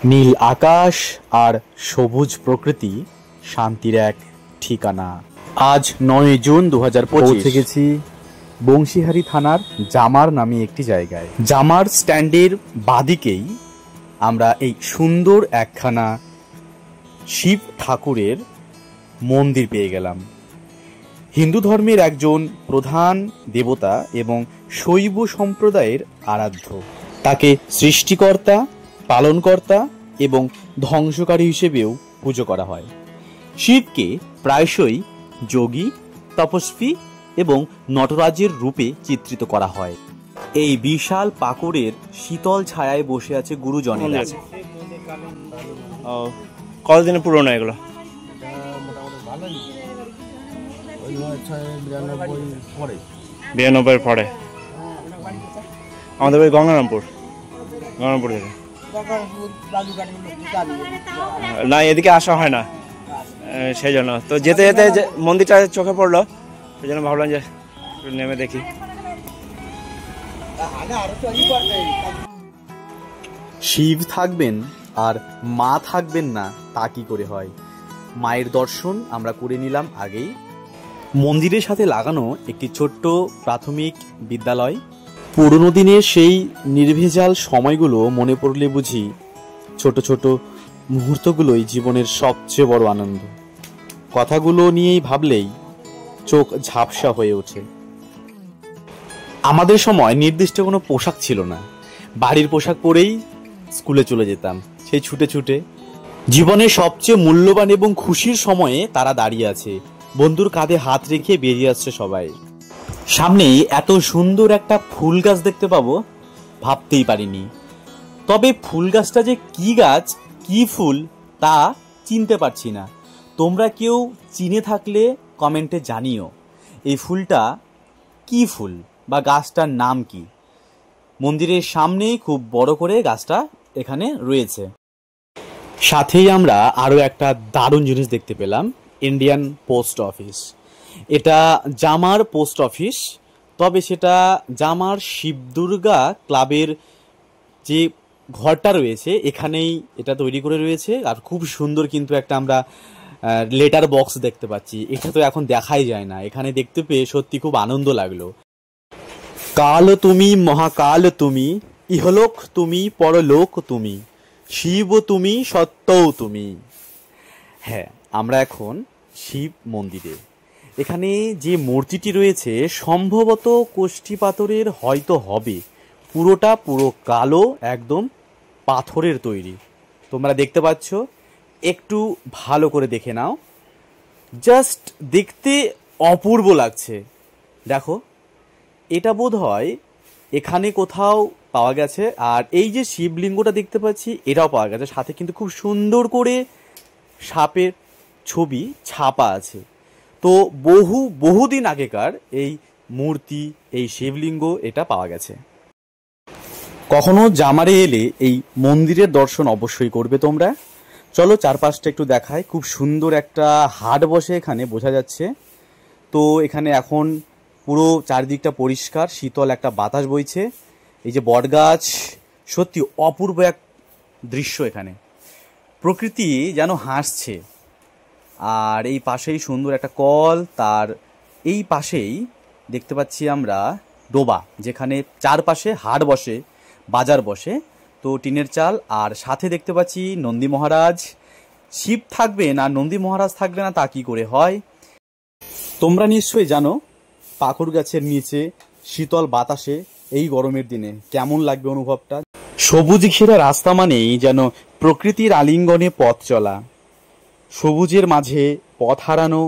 নীল আকাশ আর সবুজ প্রকৃতি শান্তির এক ঠিকানা। আজ 9 জুন 2025 পৌঁছে গেছি বংশীহারি থানার জামার নামে একটি জায়গায়। জামার স্ট্যান্ডের বাদিকেই আমরা এই সুন্দর একখানা শিব ঠাকুরের মন্দির পেয়ে গেলাম। হিন্দু ধর্মের একজন প্রধান দেবতা এবং শৈব সম্প্রদায়ের আরাধ্য। তাকে সৃষ্টিকর্তা, পালনকর্তা এবং ধ্বংসকারী হিসেবেও পুজো করা হয়। শিবকে প্রায়শই যোগী, তপস্বী এবং নটরাজের রূপে চিত্রিত করা হয়। এই বিশাল পাকুড়ের শীতল ছায়ায় বসে আছে গুরুজনেরা। কতদিনে পুরনো এগুলো? বিরানব্বই পরে। আমাদের ওই গঙ্গারামপুর থেকে না, এদিকে আসা হয় না, সেই জন্য তো যেতে যেতে যে মন্দিরটা চোখে পড়লো, সেই জন্য ভাবলাম যে নেমে দেখি। শিব থাকবেন আর মা থাকবেন না, তা কি করে হয়? মায়ের দর্শন আমরা করে নিলাম আগেই। মন্দিরের সাথে লাগানো একটি ছোট্ট প্রাথমিক বিদ্যালয়। পুরনো দিনের সেই নির্ভেজাল সময়গুলো মনে পড়লে বুঝি ছোট ছোট মুহূর্তগুলোই জীবনের সবচেয়ে বড় আনন্দ। কথাগুলো নিয়েই ভাবলেই চোখ ঝাপসা হয়ে ওঠে। আমাদের সময় নির্দিষ্ট কোনো পোশাক ছিল না। বাড়ির পোশাক পরেই স্কুলে চলে যেতাম, সেই ছুটে ছুটে। জীবনের সবচেয়ে মূল্যবান এবং খুশির সময়ে তারা দাঁড়িয়ে আছে, বন্ধুর কাঁধে হাত রেখে বেরিয়ে আসছে সবাই। সামনেই এত সুন্দর একটা ফুল গাছ দেখতে পাবো ভাবতেই পারিনি। তবে ফুল গাছটা যে কি গাছ, কি ফুল তা চিনতে পারছি না। তোমরা কেউ চিনে থাকলে কমেন্টে জানিও এই ফুলটা কি ফুল বা গাছটার নাম কি। মন্দিরের সামনেই খুব বড় করে গাছটা এখানে রয়েছে। সাথেই আমরা আরও একটা দারুণ জিনিস দেখতে পেলাম, ইন্ডিয়ান পোস্ট অফিস। এটা জামার পোস্ট অফিস, তবে সেটা জামার শিবদুর্গা ক্লাবের যে ঘরটা রয়েছে এখানেই এটা তৈরি করে রয়েছে। আর খুব সুন্দর কিন্তু একটা আমরা লেটার বক্স দেখতে পাচ্ছি। এটা তো এখন দেখাই যায় না, এখানে দেখতে পেয়ে সত্যি খুব আনন্দ লাগলো। কাল তুমি, মহাকাল তুমি, ইহলোক তুমি, পরলোক তুমি, শিব তুমি, সত্যও তুমি। হ্যাঁ, আমরা এখন শিব মন্দিরে। এখানে যে মূর্তিটি রয়েছে সম্ভবত কোষ্ঠী পাথরের হয়তো হবে। পুরো কালো, একদম পাথরের তৈরি। তোমরা দেখতে পাচ্ছ, একটু ভালো করে দেখে নাও। জাস্ট দেখতে অপূর্ব লাগছে। দেখো, এটা বোধ হয় এখানে কোথাও পাওয়া গেছে। আর এই যে শিবলিঙ্গটা দেখতে পাচ্ছি এটাও পাওয়া গেছে। সাথে কিন্তু খুব সুন্দর করে সাপের ছবি ছাপা আছে। তো বহুদিন আগেকার এই মূর্তি, এই শিবলিঙ্গ এটা পাওয়া গেছে। কখনো জামারে এলে এই মন্দিরের দর্শন অবশ্যই করবে তোমরা। চলো চারপাশটা একটু দেখায়। খুব সুন্দর একটা হাট বসে এখানে, বোঝা যাচ্ছে। তো এখানে এখন পুরো চারিদিকটা পরিষ্কার, শীতল একটা বাতাস বইছে। এই যে বটগাছ, সত্যি অপূর্ব এক দৃশ্য এখানে। প্রকৃতি যেন হাসছে। আর এই পাশেই সুন্দর একটা কল, তার এই পাশেই দেখতে পাচ্ছি আমরা ডোবা, যেখানে চারপাশে হাট বসে, বাজার বসে। তো টিনের চাল, আর সাথে দেখতে পাচ্ছি নন্দী মহারাজ। শিব থাকবে না, নন্দী মহারাজ থাকবে না, তা কি করে হয়? তোমরা নিশ্চয়ই জানো পাকুড় গাছের নিচে শীতল বাতাসে এই গরমের দিনে কেমন লাগবে অনুভবটা। সবুজ ঘেরা রাস্তা মানেই যেন প্রকৃতির আলিঙ্গনে পথ চলা, সবুজের মাঝে পথ হারানো,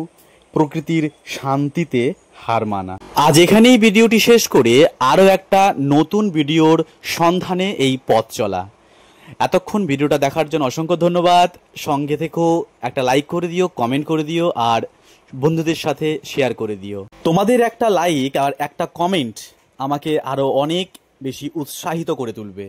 প্রকৃতির শান্তিতে হার মানা। আজ এখানেই ভিডিওটি শেষ করে আরও একটা নতুন ভিডিওর সন্ধানে এই পথ চলা। এতক্ষণ ভিডিওটা দেখার জন্য অসংখ্য ধন্যবাদ। সঙ্গে থেকেও একটা লাইক করে দিও, কমেন্ট করে দিও, আর বন্ধুদের সাথে শেয়ার করে দিও। তোমাদের একটা লাইক আর একটা কমেন্ট আমাকে আরও অনেক বেশি উৎসাহিত করে তুলবে।